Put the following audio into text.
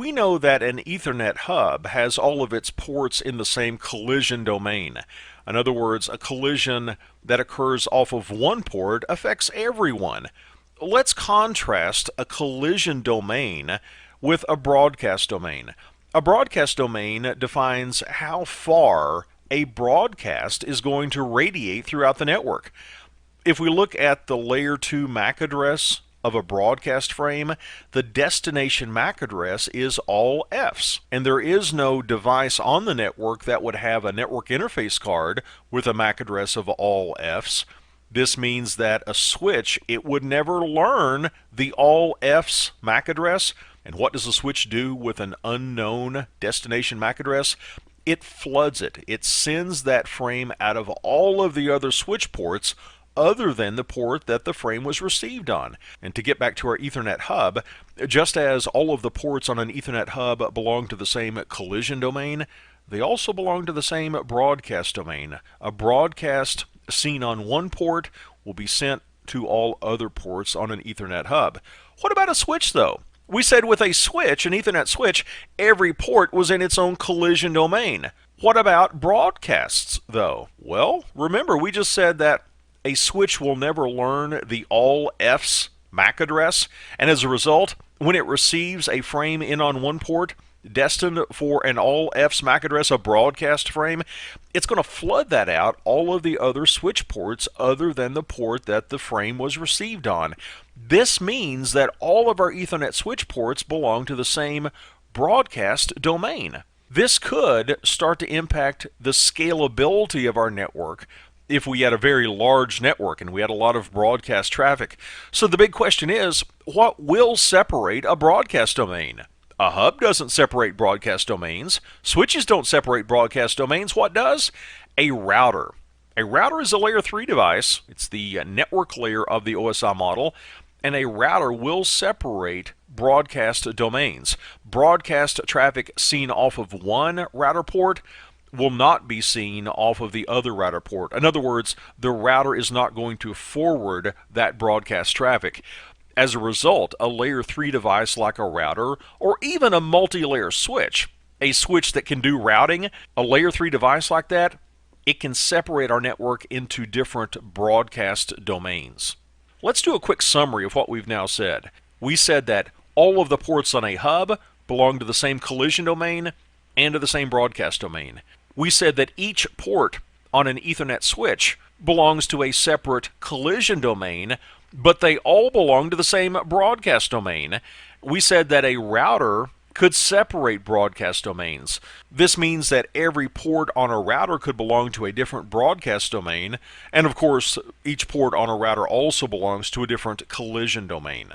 We know that an Ethernet hub has all of its ports in the same collision domain. In other words, a collision that occurs off of one port affects everyone. Let's contrast a collision domain with a broadcast domain. A broadcast domain defines how far a broadcast is going to radiate throughout the network. If we look at the layer 2 MAC address of a broadcast frame, the destination MAC address is all Fs, and there is no device on the network that would have a network interface card with a MAC address of all Fs. This means that a switch, it would never learn the all Fs MAC address. And what does a switch do with an unknown destination MAC address? It floods it. It sends that frame out of all of the other switch ports other than the port that the frame was received on. And to get back to our Ethernet hub, just as all of the ports on an Ethernet hub belong to the same collision domain, they also belong to the same broadcast domain. A broadcast seen on one port will be sent to all other ports on an Ethernet hub. What about a switch, though? We said with a switch, an Ethernet switch, every port was in its own collision domain. What about broadcasts, though? Well, remember, we just said that a switch will never learn the all Fs MAC address, and as a result, when it receives a frame in on one port destined for an all Fs MAC address, a broadcast frame, it's going to flood that out all of the other switch ports other than the port that the frame was received on. This means that all of our Ethernet switch ports belong to the same broadcast domain. This could start to impact the scalability of our network if we had a very large network and we had a lot of broadcast traffic. So the big question is, what will separate a broadcast domain? A hub doesn't separate broadcast domains. Switches don't separate broadcast domains. What does? A router. A router is a layer 3 device. It's the network layer of the OSI model, and a router will separate broadcast domains. Broadcast traffic seen off of one router port will not be seen off of the other router port. In other words, the router is not going to forward that broadcast traffic. As a result, a layer 3 device like a router, or even a multi-layer switch, a switch that can do routing, a layer 3 device like that, it can separate our network into different broadcast domains. Let's do a quick summary of what we've now said. We said that all of the ports on a hub belong to the same collision domain and to the same broadcast domain. We said that each port on an Ethernet switch belongs to a separate collision domain, but they all belong to the same broadcast domain. We said that a router could separate broadcast domains. This means that every port on a router could belong to a different broadcast domain, and of course, each port on a router also belongs to a different collision domain.